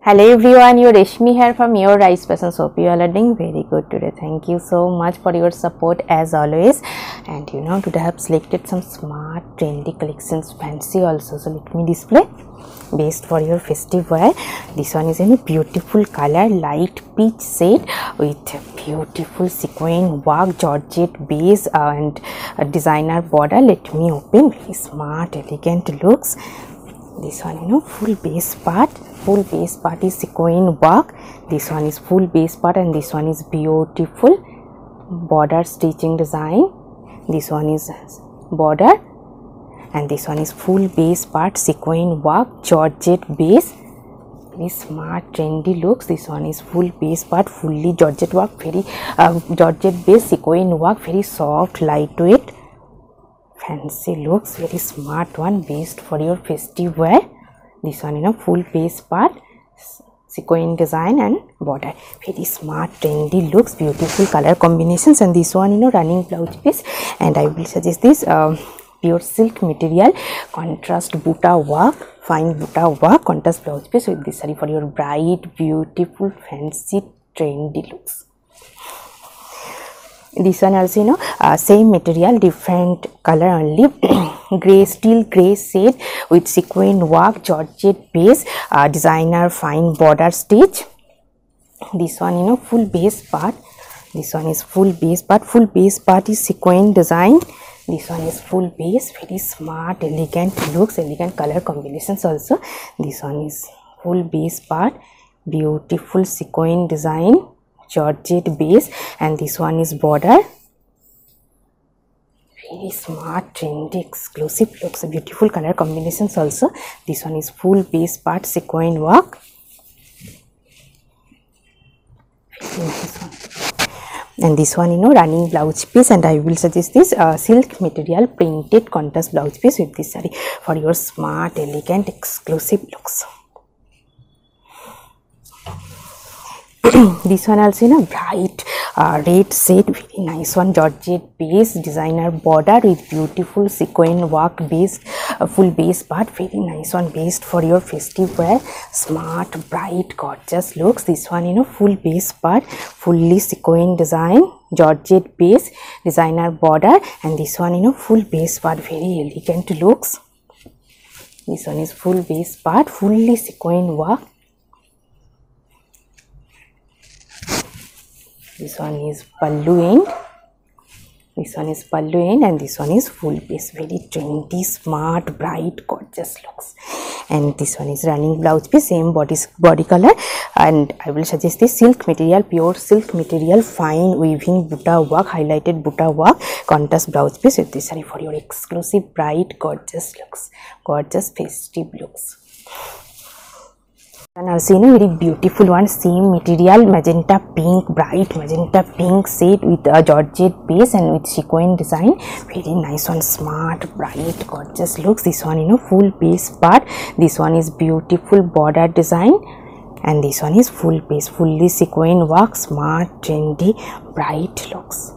Hello everyone, your Reshmi here from your Rice Passion Shop. You all are doing very good today. Thank you so much for your support as always. And today I have selected some smart trendy collections, fancy also. So let me display best for your festive wear. This one is in a beautiful color, light peach shade with beautiful sequin work, georgette base and a designer border. Let me open. Very smart, elegant looks. This one full base part is sequin work. This one is full base part and this one is beautiful border stitching design. This one is border and this one is full base part, sequin work, georgette base. Very smart trendy looks. This one is full base part, fully georgette work, very georgette base, sequin work, very soft, lightweight, fancy looks. Very smart one, best for your festive wear. This one full base part, sequin design and border. Very smart trendy looks, beautiful color combinations. And this one running blouse piece, and I will suggest this pure silk material, contrast butta work, fine butta work, contrast blouse piece with this saree for your bright, beautiful, fancy, trendy looks. This one also same material, different color only. Gray, steel gray shade with sequin work, georgette base, designer fine border stitch. This one full base part. This one is full base part. Full base part is sequin design. This one is full base. Very smart, elegant looks, elegant color combinations also. This one is full base part, beautiful sequin design, georgette base, and this one is border. Very smart, trendy, exclusive looks, beautiful color combinations also. This one is full base part, sequin work. And this one running blouse piece, and I will suggest this silk material printed contrast blouse piece with this saree for your smart, elegant, exclusive looks. This one also bright red shade, very nice one, georgette base, designer border with beautiful sequin work base, full base part. Very nice one, best for your festive wear, smart, bright, gorgeous looks. This one full base part, fully sequin design, georgette base, designer border, and this one full base part, very elegant looks. This one is full base part, fully sequin work. This one is pallu end. This one is pallu end, and this one is full base. Very trendy, smart, bright, gorgeous looks. And this one is running blouse piece, same body color. And I will suggest this silk material, pure silk material, fine weaving butta work, highlighted butta work, contrast blouse piece with this saree for your exclusive, bright, gorgeous looks, gorgeous festive looks. And also very beautiful one, same material, magenta pink, bright magenta pink shade with a georgette base and with sequin design. Very nice one, smart, bright, gorgeous looks. This one full base part. This one is beautiful border design, and this one is full base, fully sequin work, smart, trendy, bright looks.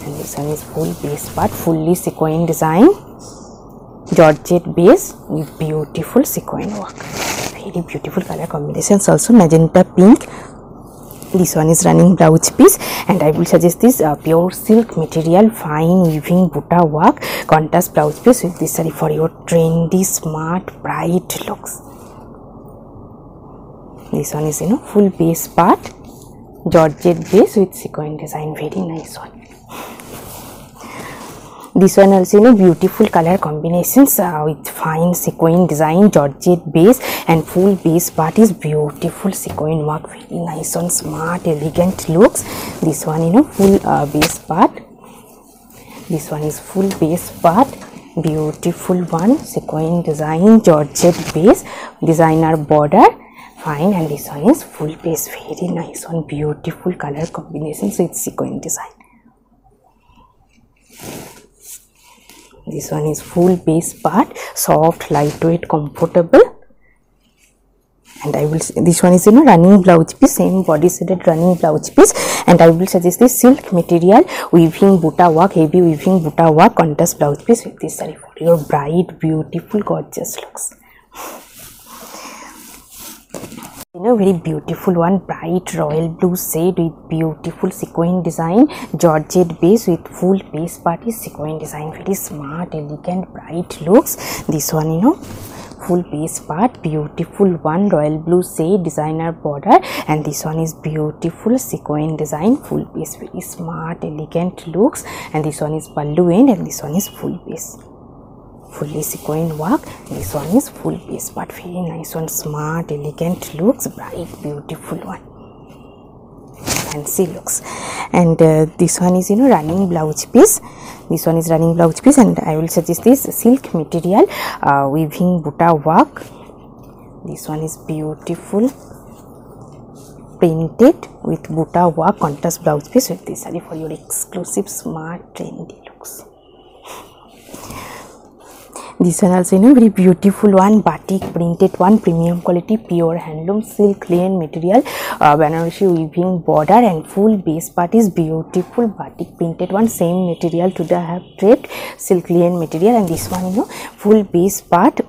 And this one is full base part, fully sequin design, georgette base with beautiful sequin work. Very beautiful color combinations also, magenta pink. This one is running blouse piece, and I will suggest this pure silk material, fine weaving butta work, contrast blouse piece with this saree for your trendy, smart, bright looks. This one is full base part, georgette base with sequin design. Very nice one. This one also beautiful color combinations with fine sequin design, georgette base, and full base part is beautiful sequin work. Very nice one, smart, elegant looks. This one full base part. This one is full base part, beautiful one, sequin design, georgette base, designer border, fine. And this one is full base. Very nice one, beautiful color combinations with sequin design. This one is full base part, soft, lightweight, comfortable. And I will, this one is running blouse piece, same body shaded running blouse piece, and I will suggest this silk material, weaving butta work, heavy weaving butta work, contrast blouse piece with this saree for your bright, beautiful, gorgeous looks. Very beautiful one, bright royal blue shade with beautiful sequin design, georgette base with full base part is sequin design. Very smart, elegant, bright looks. This one, full base part, beautiful one, royal blue shade, designer border, and this one is beautiful sequin design, full base. Very smart, elegant looks. And this one is pallu end, and this one is full base, fully sequin work. This one is full base part. Very nice one, smart, elegant looks, bright, beautiful one, fancy looks. And this one is running blouse piece. This one is running blouse piece, and I will suggest this silk material, weaving butta work. This one is beautiful printed with butta work contrast blouse piece with this saree for your exclusive, smart, trendy looks. This one also very beautiful one, batik printed one, premium quality, pure handloom silk linen material, Banarasi weaving border, and full base part is beautiful batik printed one, same material to the have draped silk linen material. And this one full base part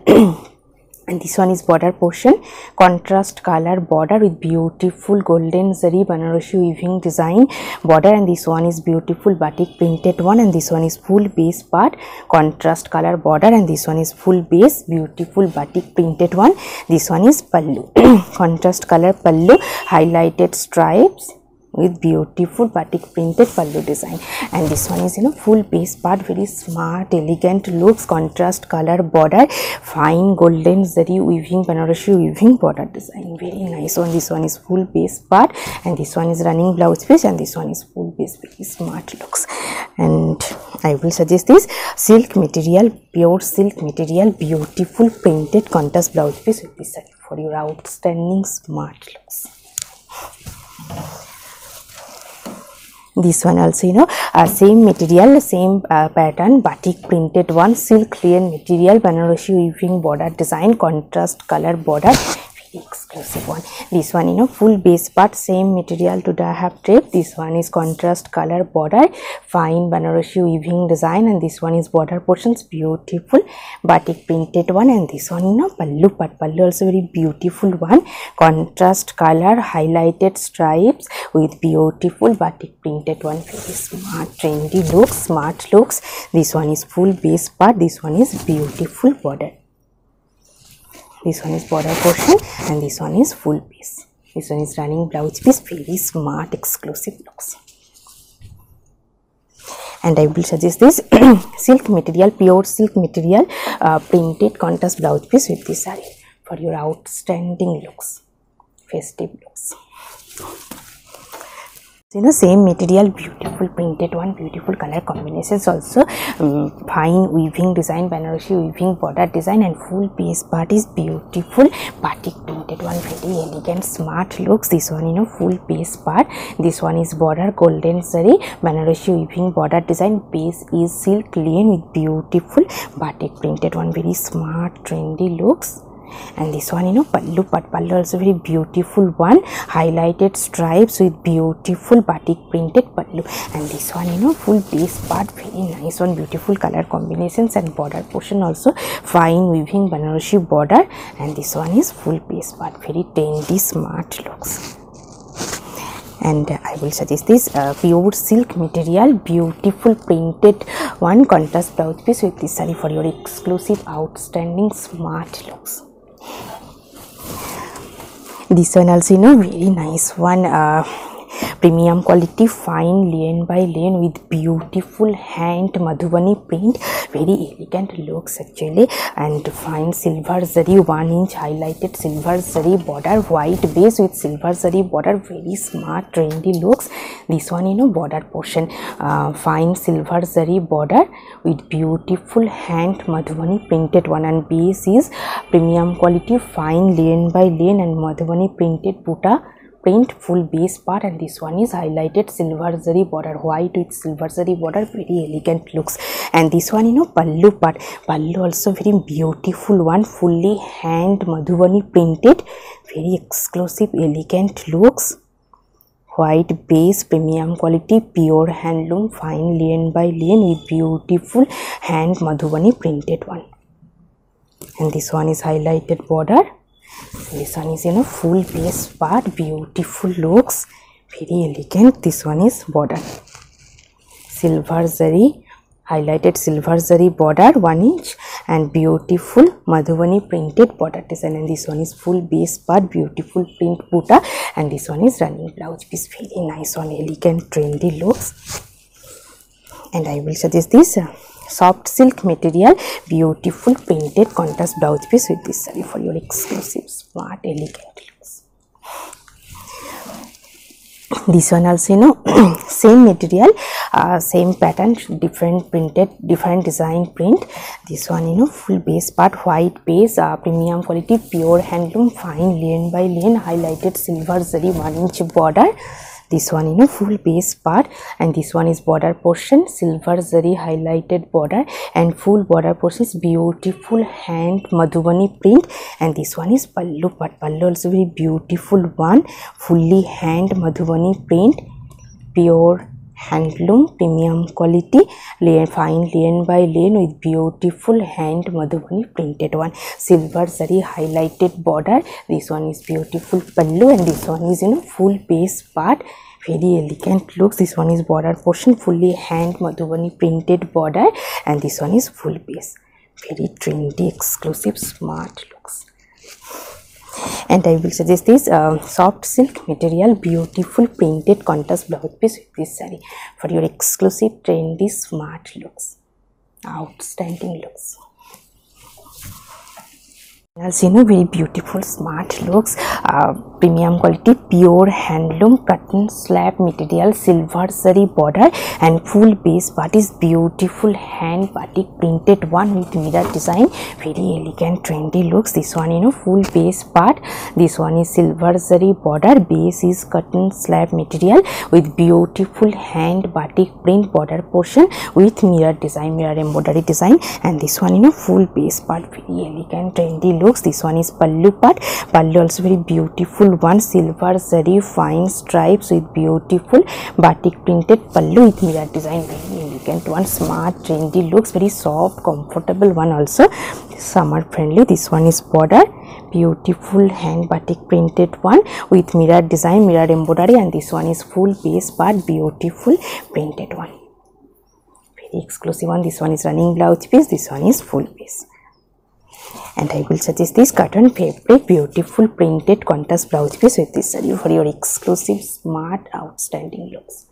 and this one is border portion, contrast color border with beautiful golden zari Banarasi weaving design border. And this one is beautiful batik printed one, and this one is full base part, contrast color border, and this one is full base, beautiful batik printed one. This one is pallu contrast color pallu, highlighted stripes with beautiful batik printed pallu design. And this one is full base part, very smart, elegant looks, contrast color border, fine golden zari weaving Banarasi weaving border design. Very nice one. This one is full base part, and this one is running blouse piece, and this one is full base. Very smart looks. And I will suggest this silk material, pure silk material, beautiful printed contrast blouse piece with this saree for your outstanding smart looks. This one also same material, same pattern, batik printed one, silk linen material, Banarasi weaving border design, contrast color border, very exclusive one. This one full base part, same material to the have drape. This one is contrast color border, fine Banarasi weaving design, and this one is border portions, beautiful batik printed one. And this one pallu part, pallu also very beautiful one, contrast color, highlighted stripes with beautiful batik printed one. Very smart, trendy looks, smart looks. This one is full base part, this one is beautiful border. This one is border portion, and this one is full base. This one is running blouse piece. Very smart, exclusive looks. And I will suggest this silk material, pure silk material, printed contrast blouse piece with this saree for your outstanding looks, festive looks. Same material, beautiful printed one, beautiful color combinations also, fine weaving design, Banarasi weaving border design, and full base part is beautiful batik printed one. Very elegant, smart looks. This one full base part, this one is border golden zari Banarasi weaving border design, base is silk linen with beautiful batik printed one. Very smart, trendy looks. And this one pallu part, pallu also very beautiful one, highlighted stripes with beautiful batik printed pallu. And this one full base part, very nice one, beautiful color combinations, and border portion also fine weaving Banarasi border. And this one is full base part, very trendy, smart looks. And I will suggest this pure silk material, beautiful printed one, contrast blouse piece with this saree for your exclusive, outstanding, smart looks. This one also very nice one, premium quality, fine linen by linen with beautiful hand Madhubani print. Very elegant looks actually, and fine silver zari 1 inch highlighted silver zari border, white base with silver zari border. Very smart, trendy looks. This one border portion, fine silver zari border with beautiful hand Madhubani printed one, and base is premium quality, fine linen by linen and Madhubani printed butta print, full base part. And this one is highlighted silver zari border, white with silver zari border. Very elegant looks. And this one pallu part, pallu also very beautiful one, fully hand Madhubani printed, very exclusive, elegant looks. White base, premium quality, pure handloom, fine linen by linen with beautiful hand Madhubani printed one. And this one is highlighted border, This one is full base part, beautiful looks, very elegant. This one is border, silver zari, highlighted silver zari border 1 inch, and beautiful Madhubani printed border design. And this one is full base part, beautiful print butta, and this one is running blouse piece. Very nice one, elegant, trendy looks. And I will suggest this soft silk material, beautiful printed contrast blouse piece with this saree for your exclusive, smart, elegant looks. This one also same material, same pattern, different printed, different design print. This one full base part, white base, premium quality, pure handloom, fine lane by lane, highlighted silver zari 1 inch border. This one full base part, and this one is border portion, silver zari highlighted border, and full border portion is beautiful hand Madhubani print. And this one is pallu part, pallu also very beautiful one, fully hand Madhubani print, pure handloom, premium quality, fine lane by lane with beautiful hand Madhubani printed one, silver zari highlighted border. This one is beautiful pallu, and this one is full base part, very elegant looks. This one is border portion, fully hand Madhubani printed border, and this one is full base, very trendy, exclusive, smart looks. And I will suggest this soft silk material, beautiful printed contrast blouse piece with this saree for your exclusive, trendy, smart looks, outstanding looks. Also very beautiful, smart looks, premium quality, pure handloom cotton slab material, silver zari border, and full base part is beautiful hand batik printed one with mirror design, very elegant, trendy looks. This one full base part, this one is silver zari border, base is cotton slab material with beautiful hand batik print border portion with mirror design, mirror embroidery design. And this one full base part, very elegant, trendy looks. This one is pallu part, pallu also very beautiful one, silver zari fine stripes with beautiful batik printed pallu with mirror design, very elegant one, smart, trendy looks, very soft, comfortable one, also summer friendly. This one is border, beautiful hand batik printed one with mirror design, mirror embroidery, and this one is full base part, beautiful printed one, very exclusive one. This one is running blouse piece, this one is full base. And I will suggest this cotton fabric, beautiful printed contrast blouse piece with this saree for your exclusive, smart, outstanding looks.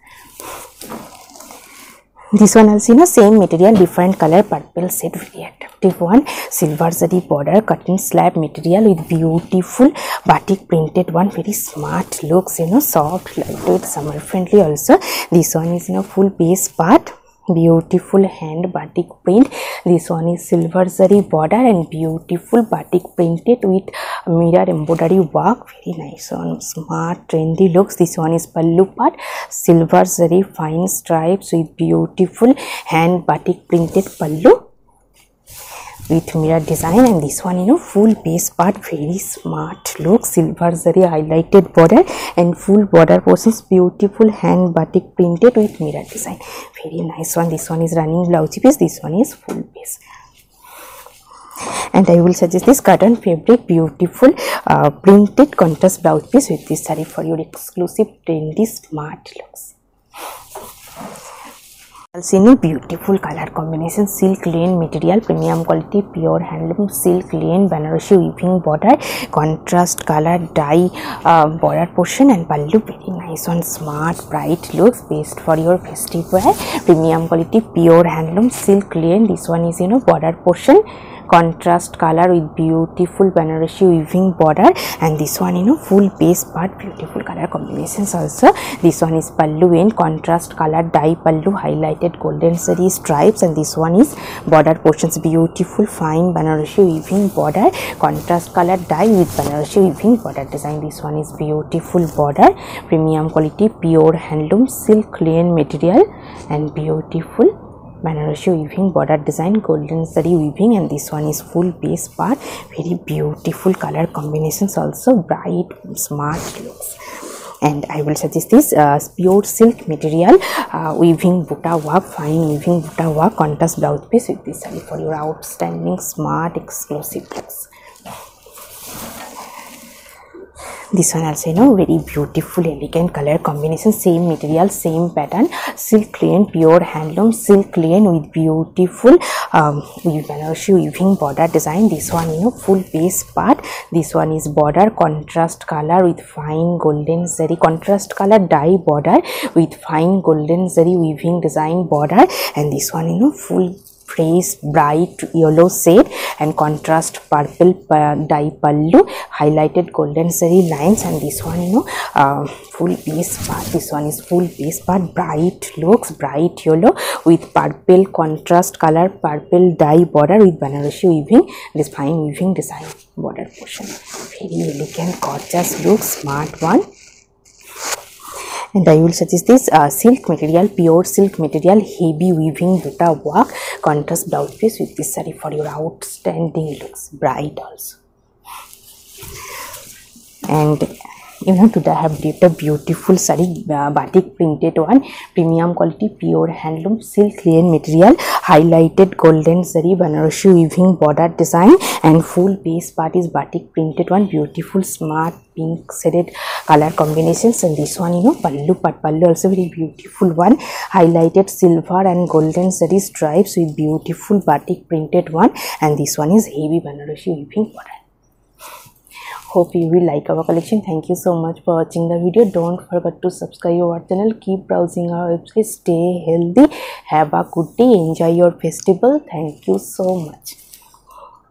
This one also same material, different color, purple shade, very attractive one, silver zari border, cotton slab material with beautiful batik printed one, very smart looks, soft, lightweight, summer friendly also. This one is full base part, beautiful hand batik print. This one is silver zari border and beautiful batik printed with mirror embroidery work, very nice one, smart, trendy looks. This one is pallu part, silver zari fine stripes with beautiful hand batik printed pallu with mirror design. And this one full base part, very smart look, silver zari highlighted border and full border portions, beautiful hand batik printed with mirror design, very nice one. This one is running blouse piece, this one is full base. And I will suggest this cotton fabric, beautiful printed contrast blouse piece with this saree for your exclusive, trendy, smart looks. Also beautiful color combination, silk lane material, premium quality, pure handloom, silk lane Banarasi weaving border, contrast color dye border portion, and pallu, very nice one, smart, bright looks, best for your festive wear, premium quality, pure handloom, silk lane. This one is border portion, contrast color with beautiful Banarasi weaving border, and this one full base part, beautiful color combinations also. This one is pallu in contrast color dye pallu, highlighted golden zari stripes, and this one is border portions, beautiful fine Banarasi weaving border, contrast color dye with Banarasi weaving border design. This one is beautiful border, premium quality, pure handloom, silk lane material, and beautiful Banarasi weaving border design, golden zari weaving, and this one is full base part, very beautiful color combinations also, bright, smart looks. And I will suggest this pure silk material, weaving butta work, fine weaving butta work, contrast blouse piece with this saree for your outstanding, smart, exclusive looks. This one also, very beautiful elegant color combination, same material, same pattern, silk linen, pure handloom silk linen with beautiful Banarosi weaving border design. This one, full base part. This one is border contrast color with fine golden zari, contrast color dye border with fine golden zari weaving design border. And this one, full fresh bright yellow shade and contrast purple dye pallu, highlighted golden zari lines. And this one, full base part. This one is full base part, bright looks, bright yellow with purple contrast color, purple dye border with Banarosi weaving, this fine weaving design border portion. Very elegant, gorgeous look, smart one. And I will suggest this silk material, pure silk material, heavy weaving duta work, contrast blouse piece with this saree for your outstanding looks, bright also. And today I have dipped a beautiful saree, batik printed one, premium quality, pure handloom silk linen material, highlighted golden zari Banarosi weaving border design, and full base part is batik printed one, beautiful smart pink shaded color combinations. And this one, pallu part, pallu also very beautiful one, highlighted silver and golden zari stripes with beautiful batik printed one. And this one is heavy Banarosi weaving border. Hope you will like our collection. Thank you so much for watching the video. Don't forget to subscribe our channel. Keep browsing our website. Stay healthy. Have a good day. Enjoy your festival. Thank you so much.